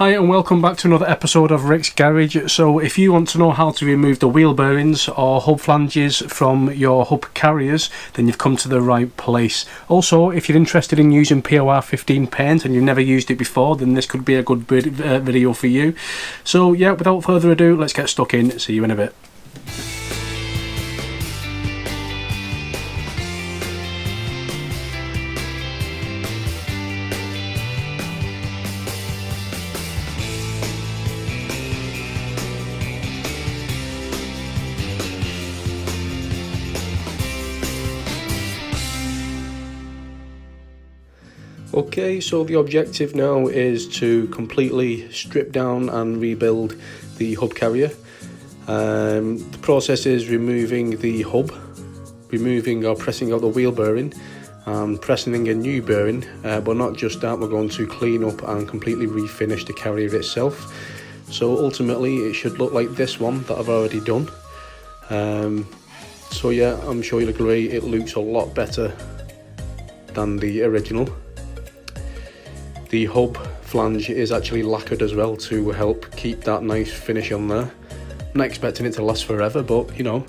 Hi and welcome back to another episode of Rick's Garage. So if you want to know how to remove the wheel bearings or hub flanges from your hub carriers, then you've come to the right place. Also, if you're interested in using POR 15 paint and you've never used it before, then this could be a good video for you. So yeah, without further ado, let's get stuck in. See you in a bit. Okay, so the objective now is to completely strip down and rebuild the hub carrier. The process is removing the hub, removing or pressing out the wheel bearing and pressing a new bearing, but not just that, we're going to clean up and completely refinish the carrier itself. So ultimately it should look like this one that I've already done. So yeah, I'm sure you'll agree it looks a lot better than the original. The hub flange is actually lacquered as well to help keep that nice finish on there. I'm not expecting it to last forever, but you know,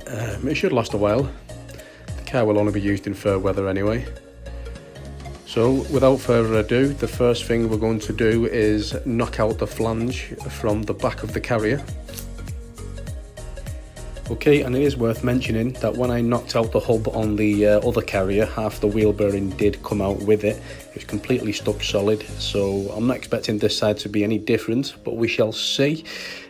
it should last a while. The car will only be used in fair weather anyway. So without further ado, the first thing we're going to do is knock out the flange from the back of the carrier. Okay, and it is worth mentioning that when I knocked out the hub on the other carrier, half the wheel bearing did come out with it. It's completely stuck solid, so I'm not expecting this side to be any different, but we shall see.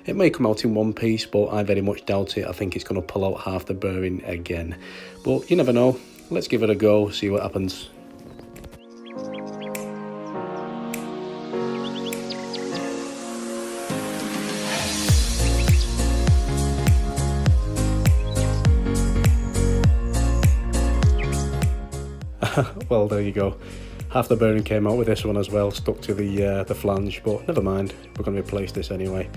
It may come out in one piece, but I very much doubt it. I think it's going to pull out half the bearing again. But you never know. Let's give it a go, see what happens. Well, there you go. Half the bearing came out with this one as well, stuck to the flange, but never mind, we're going to replace this anyway.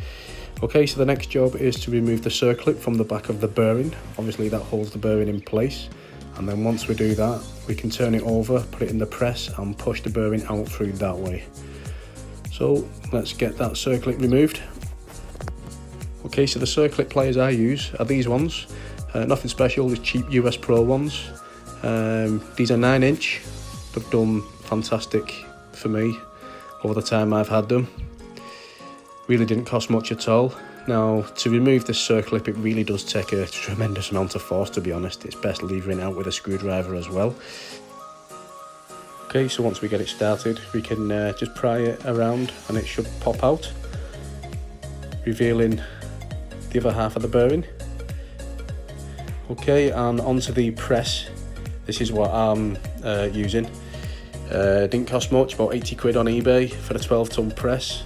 Okay, so the next job is to remove the circlip from the back of the bearing. Obviously that holds the bearing in place, and then once we do that, we can turn it over, put it in the press and push the bearing out through that way. So let's get that circlip removed. Okay, so the circlip pliers I use are these ones. Nothing special, these cheap US Pro ones. These are 9-inch. They've done fantastic for me over the time I've had them. Really didn't cost much at all. Now, to remove this circlip, it really does take a tremendous amount of force, to be honest. It's best levering out with a screwdriver as well. Okay, so once we get it started, we can just pry it around and it should pop out, revealing the other half of the bearing. Okay, and onto the press. This is what I'm using. Didn't cost much, about 80 quid on eBay for the 12-ton press.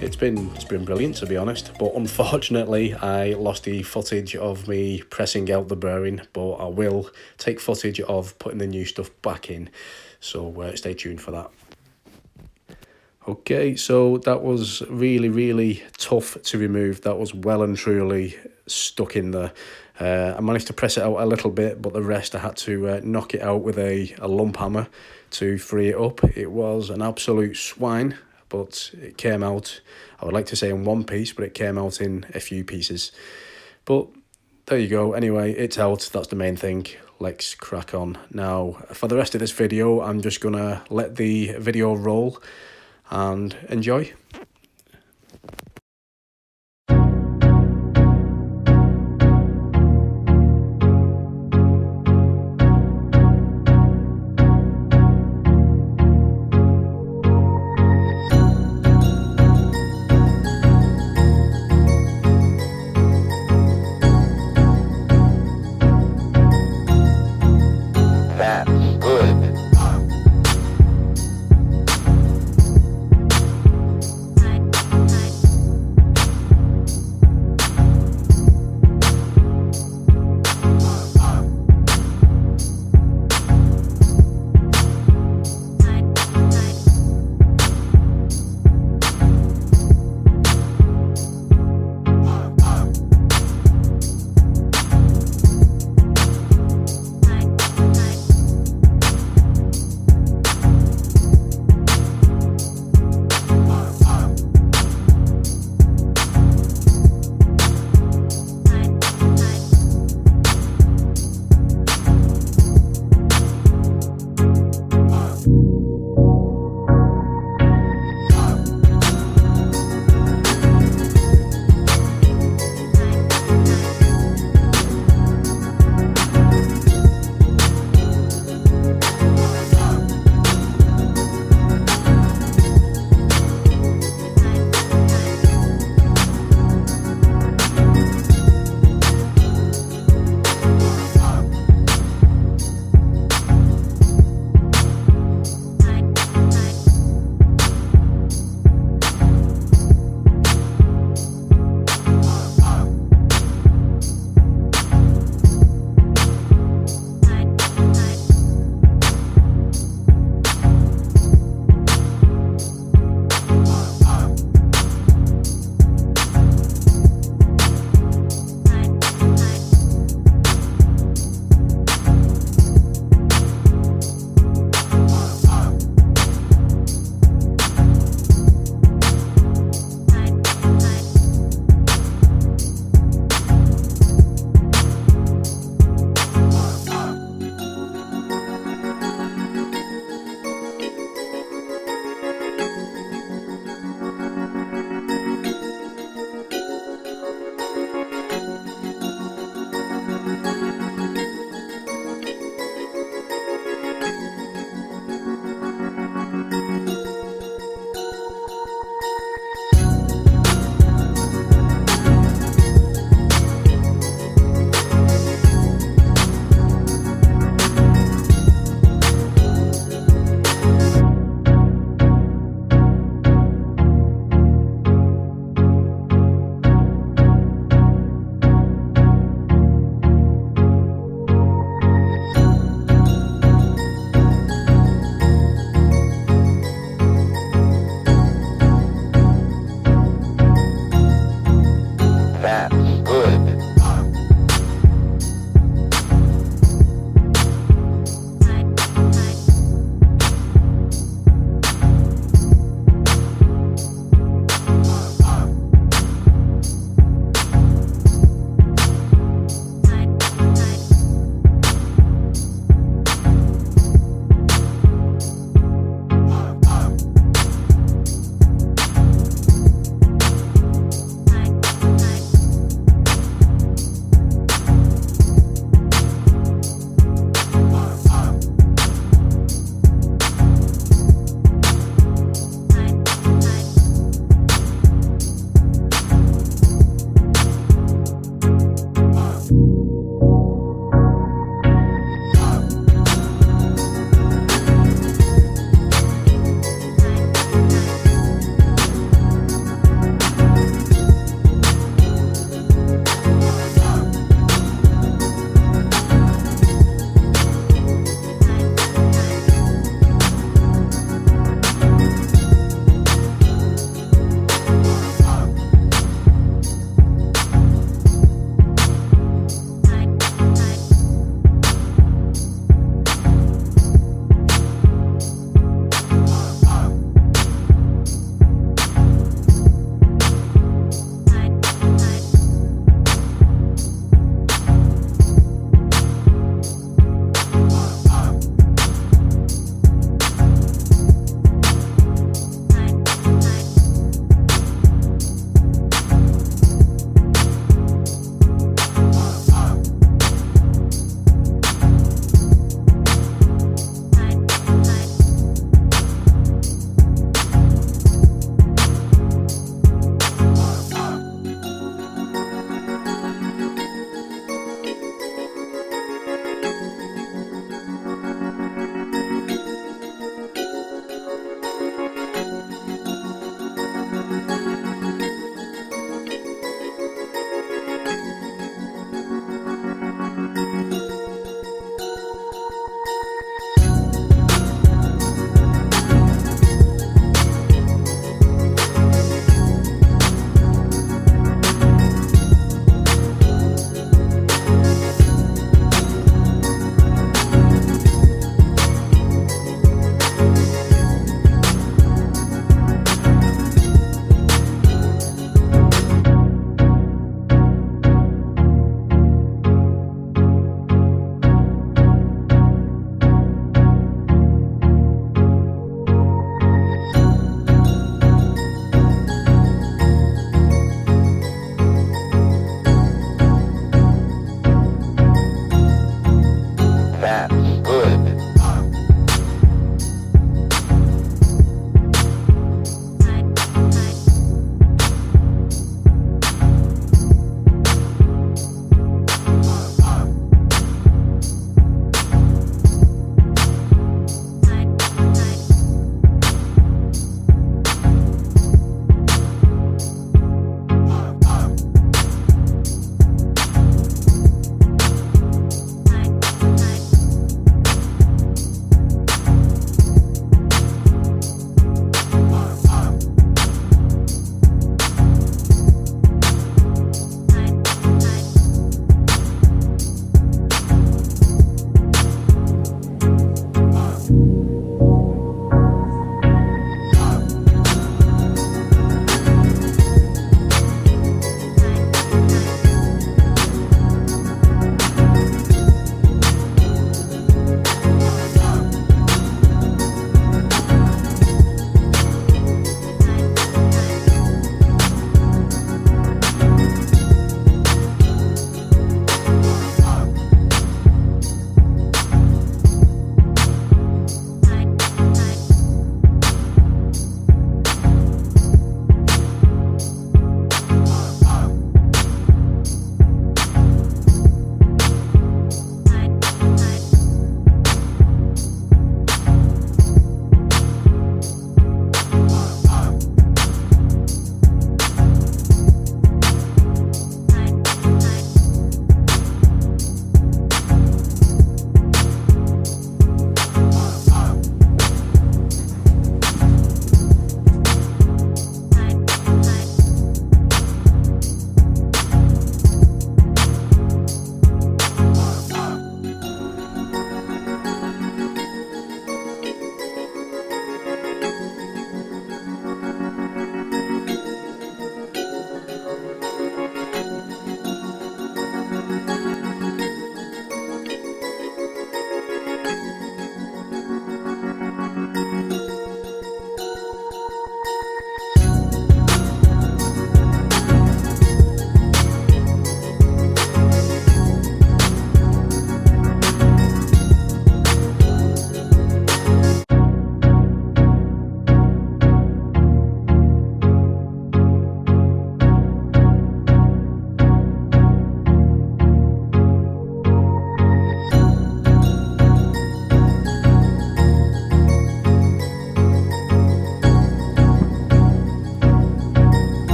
It's been brilliant, to be honest, but unfortunately I lost the footage of me pressing out the bearing, but I will take footage of putting the new stuff back in, so stay tuned for that. Okay, so that was really tough to remove. That was well and truly stuck in there. I managed to press it out a little bit, but the rest I had to knock it out with a lump hammer to free it up. It was an absolute swine, but it came out, I would like to say in one piece, but it came out in a few pieces. But there you go. Anyway, it's out. That's the main thing. Let's crack on. Now, for the rest of this video, I'm just going to let the video roll and enjoy.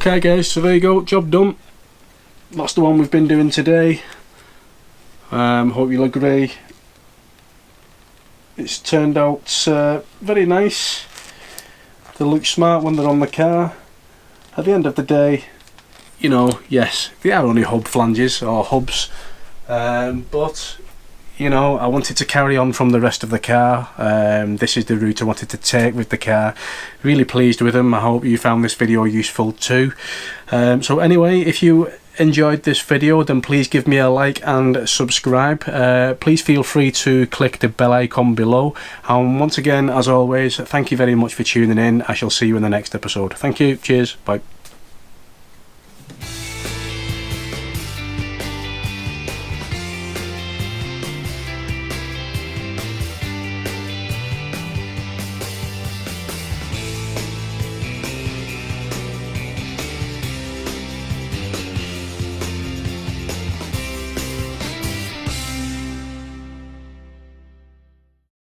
Okay guys, so there you go, job done. That's the one we've been doing today. Hope you'll agree. It's turned out very nice. They look smart when they're on the car. At the end of the day, you know, yes, they are only hub flanges or hubs, but you know, I wanted to carry on from the rest of the car. This is the route I wanted to take with the car. Really pleased with them. I hope you found this video useful too. So anyway, if you enjoyed this video, then please give me a like and subscribe. Please feel free to click the bell icon below. And once again, as always, thank you very much for tuning in. I shall see you in the next episode. Thank you. Cheers. Bye.